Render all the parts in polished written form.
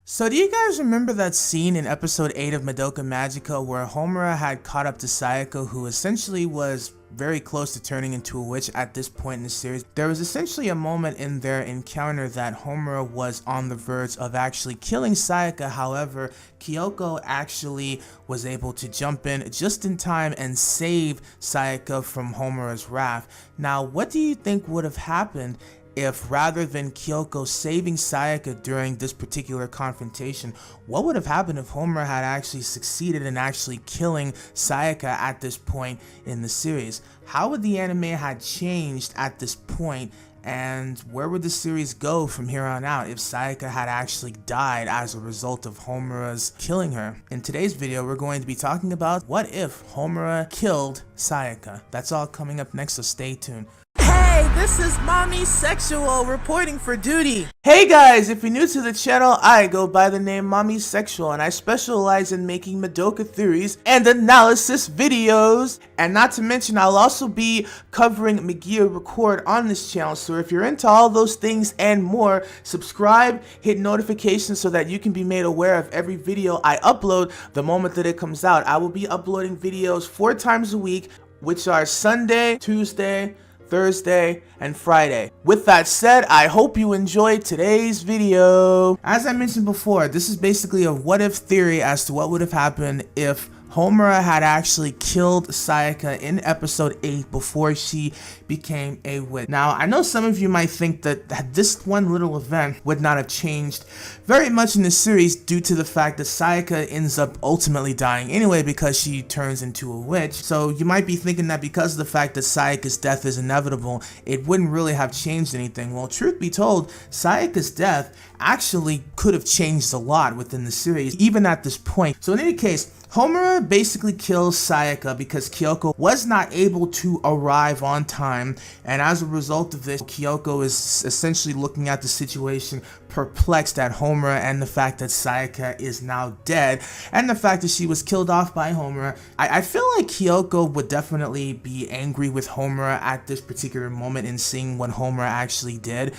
So do you guys remember that scene in episode 8 of Madoka Magica where Homura had caught up to Sayaka, who essentially was very close to turning into a witch at this point in the series? There was essentially a moment in their encounter that Homura was on the verge of actually killing Sayaka. However, Kyoko actually was able to jump in just in time and save Sayaka from Homura's wrath. Now, what do you think would have happened if, rather than Kyoko saving Sayaka during this particular confrontation, what would have happened if Homura had actually succeeded in actually killing Sayaka at this point in the series? How would the anime have changed at this point, and where would the series go from here on out if Sayaka had actually died as a result of Homura's killing her? In today's video, we're going to be talking about what if Homura killed Sayaka. That's all coming up next, so stay tuned. Hey, this is Mommy Sexual reporting for duty. Hey guys, if you're new to the channel, I go by the name Mommy Sexual and I specialize in making Madoka theories and analysis videos. And not to mention, I'll also be covering Megia Record on this channel. So if you're into all those things and more, subscribe, hit notifications so that you can be made aware of every video I upload the moment that it comes out. I will be uploading videos 4 times a week, which are Sunday, Tuesday, Thursday, and Friday. With that said, I hope you enjoyed today's video. As I mentioned before, this is basically a what if theory as to what would have happened if Homura had actually killed Sayaka in episode 8 before she became a witch. Now, I know some of you might think that this one little event would not have changed very much in the series due to the fact that Sayaka ends up ultimately dying anyway because she turns into a witch. So you might be thinking that because of the fact that Sayaka's death is inevitable, it wouldn't really have changed anything. Well, truth be told, Sayaka's death actually could have changed a lot within the series, even at this point. So in any case, Homura basically kills Sayaka because Kyoko was not able to arrive on time, and as a result of this, Kyoko is essentially looking at the situation perplexed at Homura and the fact that Sayaka is now dead, and the fact that she was killed off by Homura. I feel like Kyoko would definitely be angry with Homura at this particular moment in seeing what Homura actually did.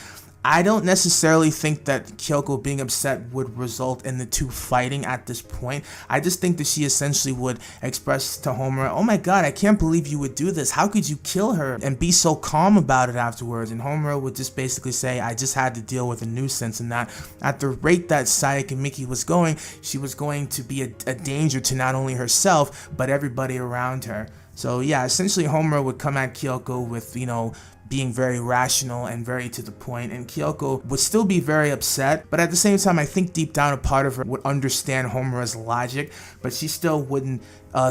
I don't necessarily think that Kyoko being upset would result in the two fighting at this point. I just think that she essentially would express to Homura, "Oh my god, I can't believe you would do this. How could you kill her?" and be so calm about it afterwards. And Homura would just basically say, "I just had to deal with a nuisance," and that at the rate that Sayaka Miki was going, she was going to be a danger to not only herself, but everybody around her. So yeah, essentially Homura would come at Kyoko with, being very rational and very to the point, and Kyoko would still be very upset, but at the same time I think deep down a part of her would understand Homura's logic, but she still wouldn't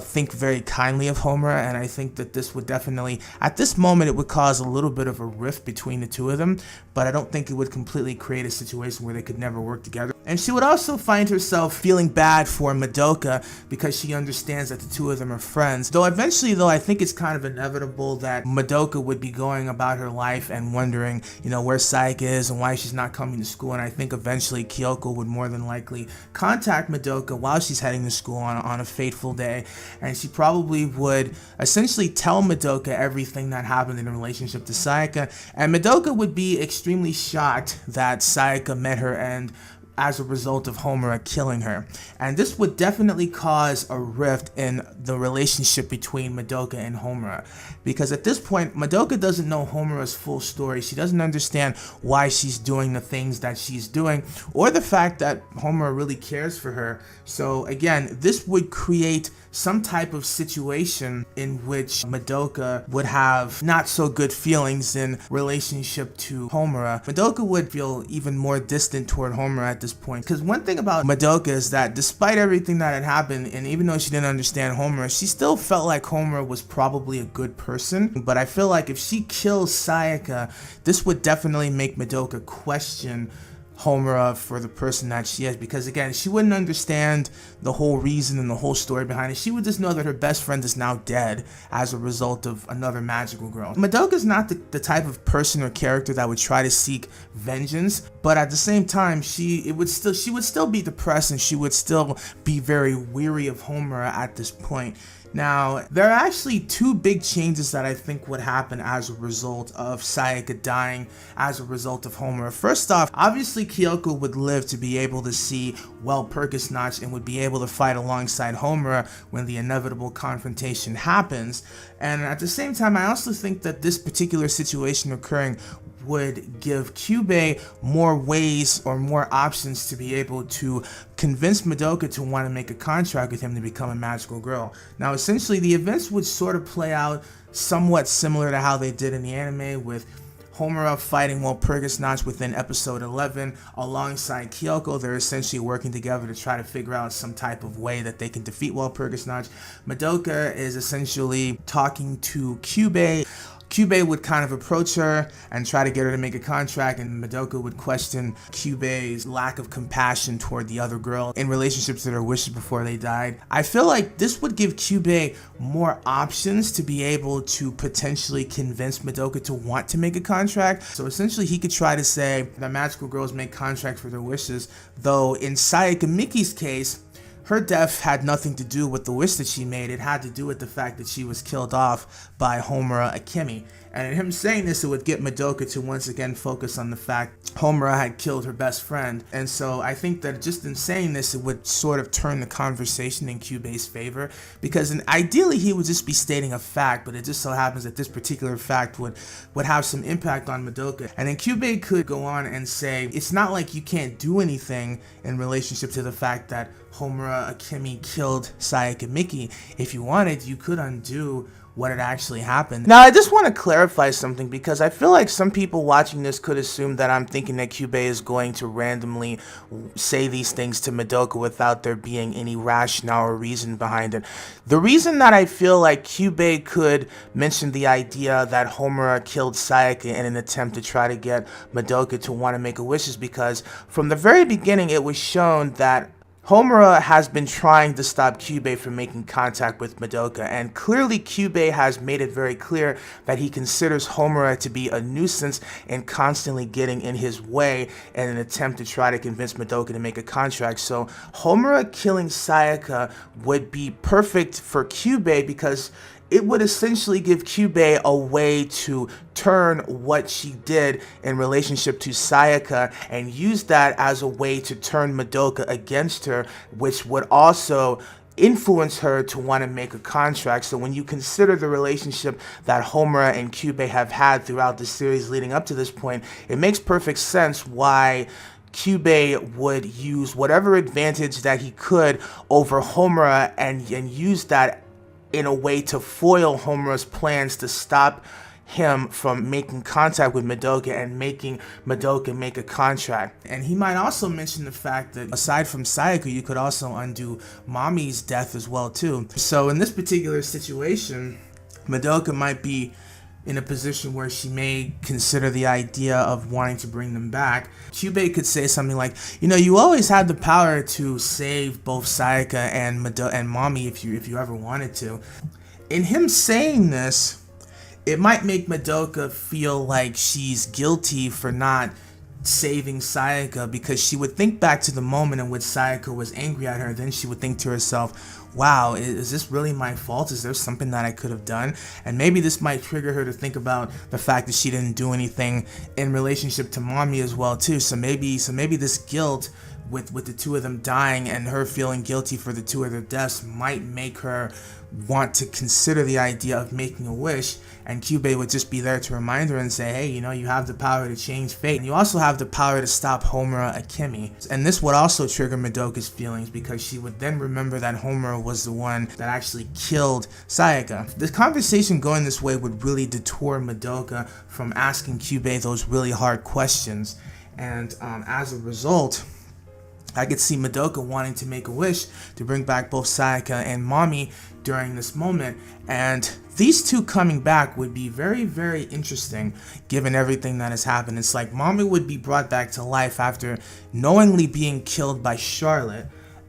think very kindly of Homura. And I think that this would definitely, at this moment, it would cause a little bit of a rift between the two of them, but I don't think it would completely create a situation where they could never work together. And she would also find herself feeling bad for Madoka because she understands that the two of them are friends. Though eventually, I think it's kind of inevitable that Madoka would be going about her life and wondering, where Sayaka is and why she's not coming to school. And I think eventually Kyoko would more than likely contact Madoka while she's heading to school on a fateful day. And she probably would essentially tell Madoka everything that happened in relationship to Sayaka. And Madoka would be extremely shocked that Sayaka met her end as a result of Homura killing her. And this would definitely cause a rift in the relationship between Madoka and Homura, because at this point Madoka doesn't know Homura's full story. She doesn't understand why she's doing the things that she's doing, or the fact that Homura really cares for her. So again, this would create some type of situation in which Madoka would have not so good feelings in relationship to Homura. Madoka would feel even more distant toward Homura at this point, because one thing about Madoka is that despite everything that had happened, and even though she didn't understand Homura, she still felt like Homura was probably a good person. But I feel like if she kills Sayaka, this would definitely make Madoka question Homura for the person that she is, because again, she wouldn't understand the whole reason and the whole story behind it. She would just know that her best friend is now dead as a result of another magical girl. Madoka's not the type of person or character that would try to seek vengeance, but at the same time, she would still be depressed, and she would still be very weary of Homura at this point. Now, there are actually two big changes that I think would happen as a result of Sayaka dying as a result of Homura. First off, obviously Kyoko would live to be able to see Walpurgisnacht and would be able to fight alongside Homura when the inevitable confrontation happens. And at the same time, I also think that this particular situation occurring would give Cubas more ways or more options to be able to convince Madoka to want to make a contract with him to become a magical girl. Now, essentially, the events would sort of play out somewhat similar to how they did in the anime, with Homura fighting Walpurgisnacht within episode 11 alongside Kyoko. They're essentially working together to try to figure out some type of way that they can defeat Walpurgisnacht. Madoka is essentially talking to Cubas. Cubas would kind of approach her and try to get her to make a contract, and Madoka would question Cubas' lack of compassion toward the other girl in relationship to their wishes before they died. I feel like this would give Cubas more options to be able to potentially convince Madoka to want to make a contract. So essentially he could try to say that magical girls make contracts for their wishes, though in Sayaka Miki's case, her death had nothing to do with the wish that she made. It had to do with the fact that she was killed off by Homura Akemi. And in him saying this, it would get Madoka to once again focus on the fact Homura had killed her best friend. And so I think that just in saying this, it would sort of turn the conversation in Cubas' favor, because ideally he would just be stating a fact, but it just so happens that this particular fact would have some impact on Madoka. And then Cubas could go on and say, it's not like you can't do anything in relationship to the fact that Homura Akemi killed Sayaka Miki. If you wanted, you could undo what had actually happened. Now, I just want to clarify something, because I feel like some people watching this could assume that I'm thinking that Cubas is going to randomly say these things to Madoka without there being any rationale or reason behind it. The reason that I feel like Cubas could mention the idea that Homura killed Sayaka in an attempt to try to get Madoka to want to make a wish is because from the very beginning it was shown that Homura has been trying to stop Cubas from making contact with Madoka, and clearly Cubas has made it very clear that he considers Homura to be a nuisance and constantly getting in his way in an attempt to try to convince Madoka to make a contract. So Homura killing Sayaka would be perfect for Cubas, because it would essentially give Cubas a way to turn what she did in relationship to Sayaka and use that as a way to turn Madoka against her, which would also influence her to want to make a contract. So when you consider the relationship that Homura and Cubas have had throughout the series leading up to this point, it makes perfect sense why Cubas would use whatever advantage that he could over Homura and use that in a way to foil Homura's plans to stop him from making contact with Madoka and making Madoka make a contract. And he might also mention the fact that aside from Sayaka, you could also undo Mami's death as well too. So in this particular situation, Madoka might be in a position where she may consider the idea of wanting to bring them back. Cubas could say something like, you know, you always had the power to save both Sayaka and Mami if you ever wanted to. In him saying this, it might make Madoka feel like she's guilty for not saving Sayaka, because she would think back to the moment in which Sayaka was angry at her. Then she would think to herself, wow, is this really my fault? Is there something that I could have done? And maybe this might trigger her to think about the fact that she didn't do anything in relationship to Mami as well too. So maybe this guilt with the two of them dying and her feeling guilty for the two of their deaths might make her want to consider the idea of making a wish, and Cubas would just be there to remind her and say, hey, you know, you have the power to change fate, and you also have the power to stop Homura Akemi. And this would also trigger Madoka's feelings, because she would then remember that Homura was the one that actually killed Sayaka. The conversation going this way would really detour Madoka from asking Cubas those really hard questions, and as a result, I could see Madoka wanting to make a wish to bring back both Sayaka and Mami during this moment, and these two coming back would be very, very interesting given everything that has happened. It's like Mami would be brought back to life after knowingly being killed by Charlotte,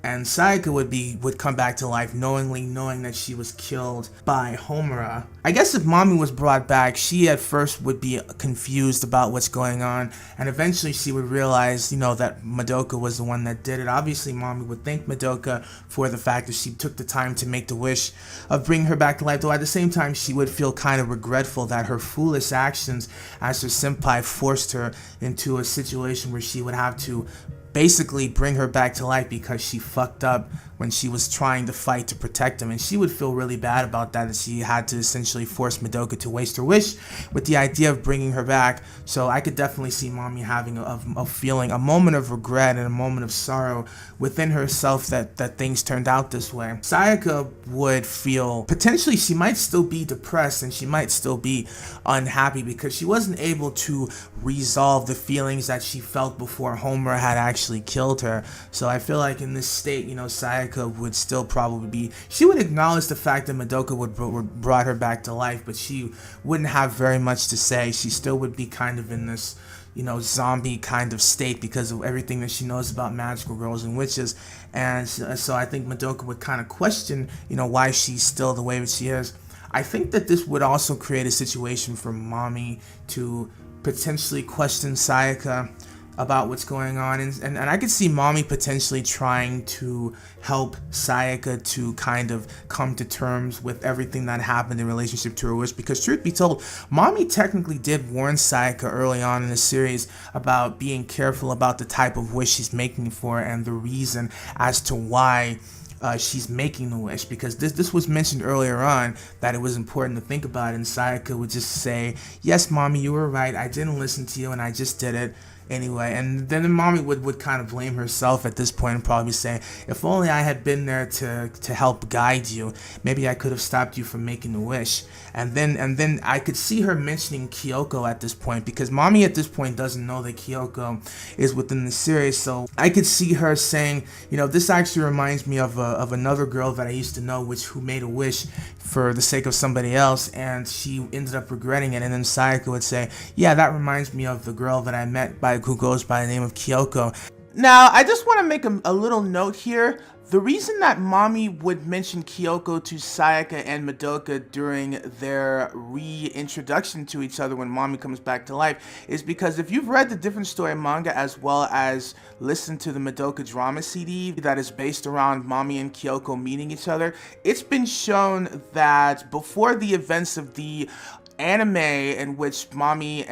and Sayaka would come back to life knowing that she was killed by Homura. I guess if Mommy was brought back, she at first would be confused about what's going on, and eventually she would realize, that Madoka was the one that did it. Obviously, Mommy would thank Madoka for the fact that she took the time to make the wish of bringing her back to life, though at the same time she would feel kind of regretful that her foolish actions as her senpai forced her into a situation where she would have to basically bring her back to life because she fucked up when she was trying to fight to protect him, and she would feel really bad about that she had to essentially force Madoka to waste her wish with the idea of bringing her back. So I could definitely see Mommy having a feeling, a moment of regret and a moment of sorrow within herself that things turned out this way. Sayaka would feel, potentially she might still be depressed and she might still be unhappy because she wasn't able to resolve the feelings that she felt before Homura had actually killed her. So I feel like in this state, Sayaka would still probably be, she would acknowledge the fact that Madoka would brought her back to life, but she wouldn't have very much to say. She still would be kind of in this, zombie kind of state because of everything that she knows about magical girls and witches. And so I think Madoka would kind of question, why she's still the way that she is. I think that this would also create a situation for Mommy to potentially question Sayaka about what's going on, and I could see Mommy potentially trying to help Sayaka to kind of come to terms with everything that happened in relationship to her wish, because truth be told, Mommy technically did warn Sayaka early on in the series about being careful about the type of wish she's making for and the reason as to why she's making the wish, because this was mentioned earlier on that it was important to think about it, and Sayaka would just say, yes, Mommy, you were right, I didn't listen to you and I just did it anyway. And then Mommy would kind of blame herself at this point and probably say, if only I had been there to help guide you, maybe I could have stopped you from making the wish. And then I could see her mentioning Kyoko at this point, because Mommy at this point doesn't know that Kyoko is within the series. So I could see her saying, this actually reminds me of another girl that I used to know who made a wish for the sake of somebody else, and she ended up regretting it. And then Sayaka would say, yeah, that reminds me of the girl that I met who goes by the name of Kyoko. Now, I just want to make a little note here. The reason that Mommy would mention Kyoko to Sayaka and Madoka during their reintroduction to each other when Mommy comes back to life is because if you've read the Different Story manga as well as listened to the Madoka drama CD that is based around Mommy and Kyoko meeting each other, it's been shown that before the events of the anime in which Mommy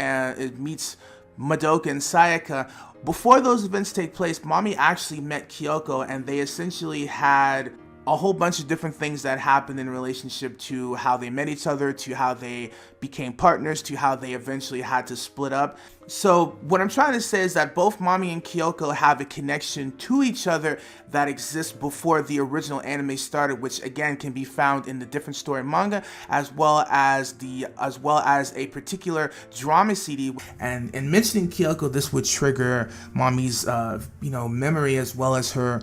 meets Madoka and Sayaka, before those events take place, Mommy actually met Kyoko, and they essentially had a whole bunch of different things that happened in relationship to how they met each other, to how they became partners, to how they eventually had to split up. So what I'm trying to say is that both Mommy and Kyoko have a connection to each other that exists before the original anime started, which again can be found in the Different Story manga as well as a particular drama CD. And in mentioning Kyoko, this would trigger Mommy's memory as well as her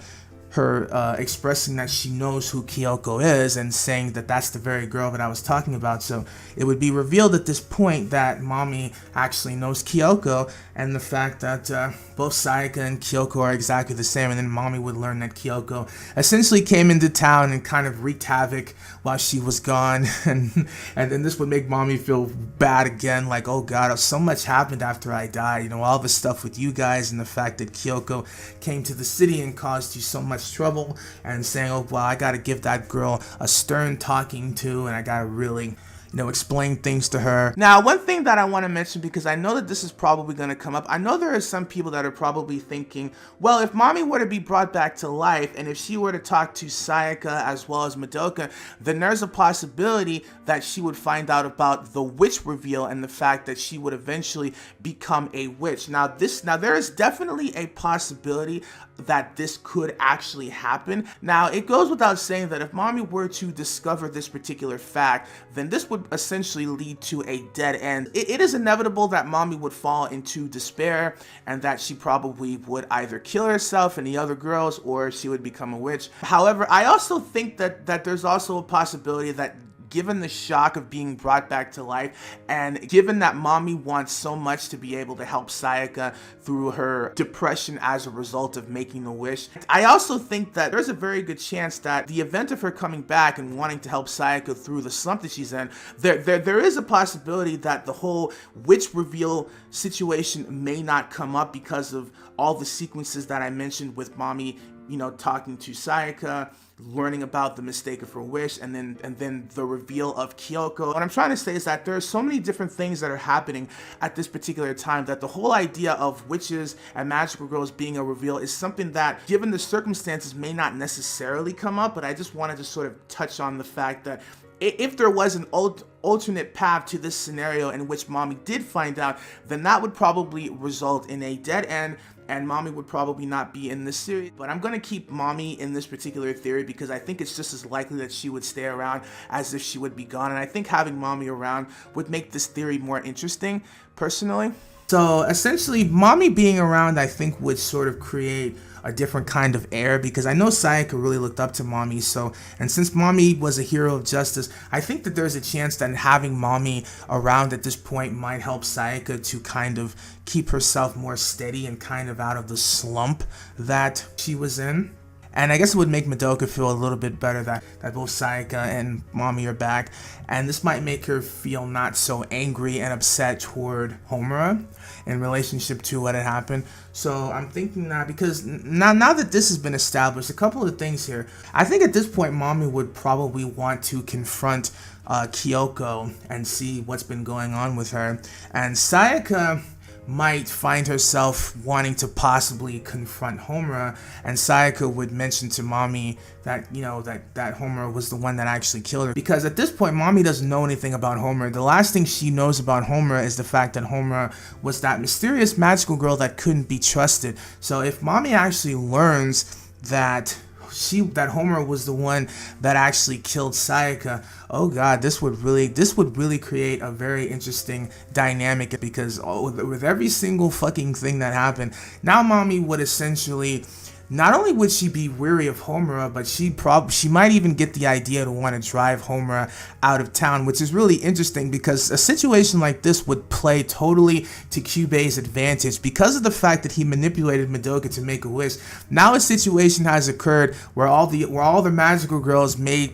expressing that she knows who Kyoko is and saying that that's the very girl that I was talking about. So it would be revealed at this point that Mommy actually knows Kyoko, and the fact that both Sayaka and Kyoko are exactly the same. And then Mommy would learn that Kyoko essentially came into town and kind of wreaked havoc while she was gone, and then this would make Mommy feel bad again, like, oh god, so much happened after I died, all the stuff with you guys and the fact that Kyoko came to the city and caused you so much trouble, and saying, oh well, I gotta give that girl a stern talking to, and I gotta really explain things to her. Now, one thing that I want to mention, because I know that this is probably going to come up, I know there are some people that are probably thinking, well, if Mommy were to be brought back to life, and if she were to talk to Sayaka as well as Madoka, then there's a possibility that she would find out about the witch reveal and the fact that she would eventually become a witch. Now there is definitely a possibility that this could actually happen. Now, it goes without saying that if Mommy were to discover this particular fact, then this would essentially lead to a dead end. It is inevitable that Mommy would fall into despair and that she probably would either kill herself and the other girls, or she would become a witch. However, I also think that there's also a possibility that given the shock of being brought back to life, and given that mommy wants so much to be able to help Sayaka through her depression as a result of making the wish, I also think that there's a very good chance that the event of her coming back and wanting to help Sayaka through the slump that she's in, there is a possibility that the whole witch reveal situation may not come up because of all the sequences that I mentioned with mommy, you know, talking to Sayaka, learning about the mistake of her wish, and then the reveal of Kyoko. What I'm trying to say is that there are so many different things that are happening at this particular time that the whole idea of witches and magical girls being a reveal is something that, given the circumstances, may not necessarily come up, but I just wanted to sort of touch on the fact that if there was an alternate path to this scenario in which mommy did find out, then that would probably result in a dead end, and mommy would probably not be in this series. But I'm gonna keep mommy in this particular theory because I think it's just as likely that she would stay around as if she would be gone, and I think having mommy around would make this theory more interesting, personally. So essentially, mommy being around, I think, would sort of create a different kind of air, because I know Sayaka really looked up to mommy. So, and since mommy was a hero of justice, I think that there's a chance that having mommy around at this point might help Sayaka to kind of keep herself more steady and kind of out of the slump that she was in. And I guess it would make Madoka feel a little bit better that both Sayaka and mommy are back. And this might make her feel not so angry and upset toward Homura in relationship to what had happened. So I'm thinking that, because now that this has been established, a couple of things here. I think at this point, mommy would probably want to confront Kyoko and see what's been going on with her. And Sayaka might find herself wanting to possibly confront Homura, and Sayaka would mention to mommy that, you know, that Homura was the one that actually killed her, because at this point mommy doesn't know anything about Homura. The last thing she knows about Homura is the fact that Homura was that mysterious magical girl that couldn't be trusted. So if mommy actually learns that Homura was the one that actually killed Sayaka, oh god, this would really create a very interesting dynamic, because with every single fucking thing that happened, now mommy would essentially, not only would she be weary of Homura, but she might even get the idea to want to drive Homura out of town, which is really interesting, because a situation like this would play totally to Cubas' advantage because of the fact that he manipulated Madoka to make a wish. Now a situation has occurred where all the magical girls may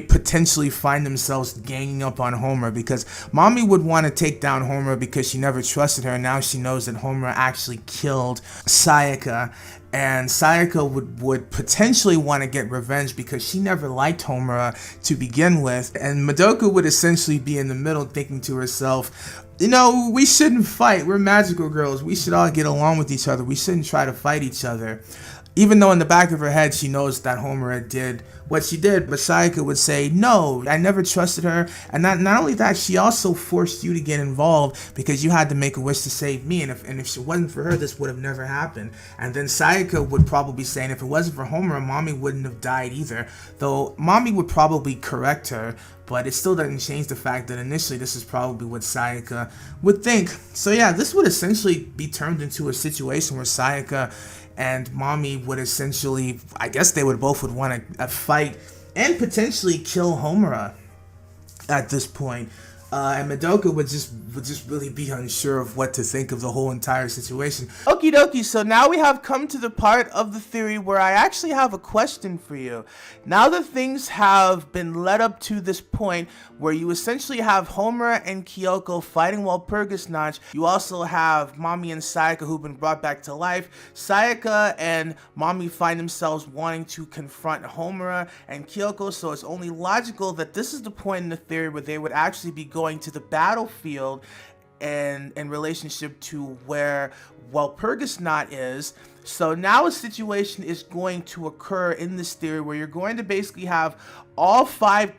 potentially find themselves ganging up on Homura, because mommy would want to take down Homura because she never trusted her, and now she knows that Homura actually killed Sayaka. And Sayaka would potentially want to get revenge because she never liked Homura to begin with. And Madoka would essentially be in the middle thinking to herself, you know, we shouldn't fight. We're magical girls. We should all get along with each other. We shouldn't try to fight each other. Even though in the back of her head she knows that Homura did what she did, but Sayaka would say, no, I never trusted her, and not only that, she also forced you to get involved because you had to make a wish to save me, and if it wasn't for her, this would have never happened. And then Sayaka would probably say, and if it wasn't for Homura, mommy wouldn't have died either, though mommy would probably correct her, but it still doesn't change the fact that initially this is probably what Sayaka would think. So yeah, this would essentially be turned into a situation where Sayaka and mommy would essentially, I guess they would both want to fight and potentially kill Homura at this point. And Madoka would just really be unsure of what to think of the whole entire situation. Okie dokie, so now we have come to the part of the theory where I actually have a question for you. Now that things have been led up to this point where you essentially have Homura and Kyoko fighting Walpurgis, you also have mommy and Sayaka who've been brought back to life. Sayaka and mommy find themselves wanting to confront Homura and Kyoko, so it's only logical that this is the point in the theory where they would actually be going to the battlefield and in relationship to where Walpurgis is. So now a situation is going to occur in this theory where you're going to basically have all five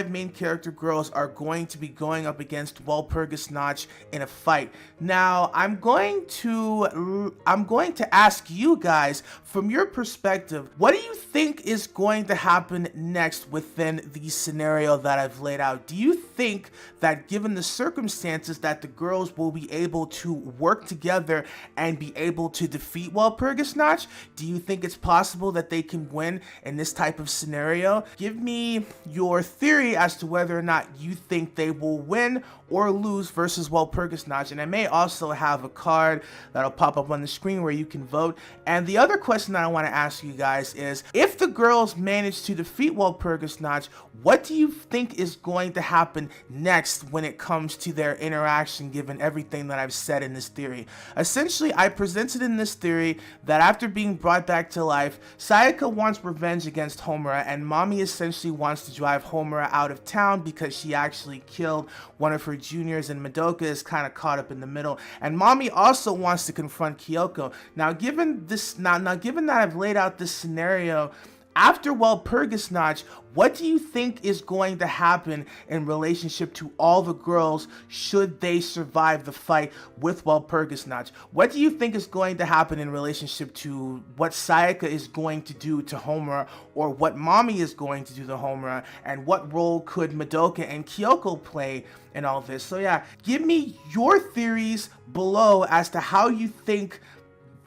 main character girls are going to be going up against Walpurgis in a fight. Now, I'm going to ask you guys, from your perspective, what do you think is going to happen next within the scenario that I've laid out? Do you think that, given the circumstances, that the girls will be able to work together and be able to defeat Walpurgis? Do you think it's possible that they can win in this type of scenario? Give me your your theory as to whether or not you think they will win or lose versus Walpurgis Notch. And I may also have a card that'll pop up on the screen where you can vote. And the other question that I want to ask you guys is, if the girls manage to defeat Walpurgis Notch, what do you think is going to happen next when it comes to their interaction, given everything that I've said in this theory? Essentially, I presented in this theory that after being brought back to life, Sayaka wants revenge against Homura, and Mommy essentially wants to drive Homura out of town because she actually killed one of her juniors, and Madoka is kind of caught up in the middle. And Mommy also wants to confront Kyoko. Now, given that I've laid out this scenario, after Walpurgis Notch, what do you think is going to happen in relationship to all the girls should they survive the fight with Walpurgis Notch? What do you think is going to happen in relationship to what Sayaka is going to do to Homura, or what Mommy is going to do to Homura, and what role could Madoka and Kyoko play in all this? So yeah, give me your theories below as to how you think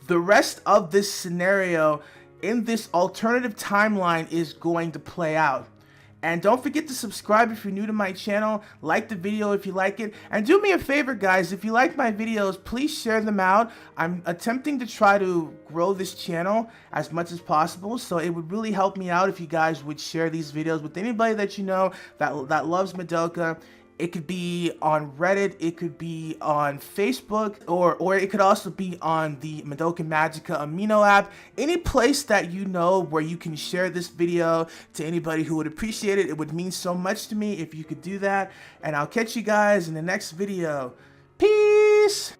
the rest of this scenario in this alternative timeline is going to play out. And don't forget to subscribe if you're new to my channel, like the video if you like it, and do me a favor guys, if you like my videos, please share them out. I'm attempting to try to grow this channel as much as possible, so it would really help me out if you guys would share these videos with anybody that you know that loves Madoka. It could be on Reddit, it could be on Facebook, or it could also be on the Madoka Magica Amino app. Any place that you know where you can share this video to anybody who would appreciate it. It would mean so much to me if you could do that. And I'll catch you guys in the next video. Peace!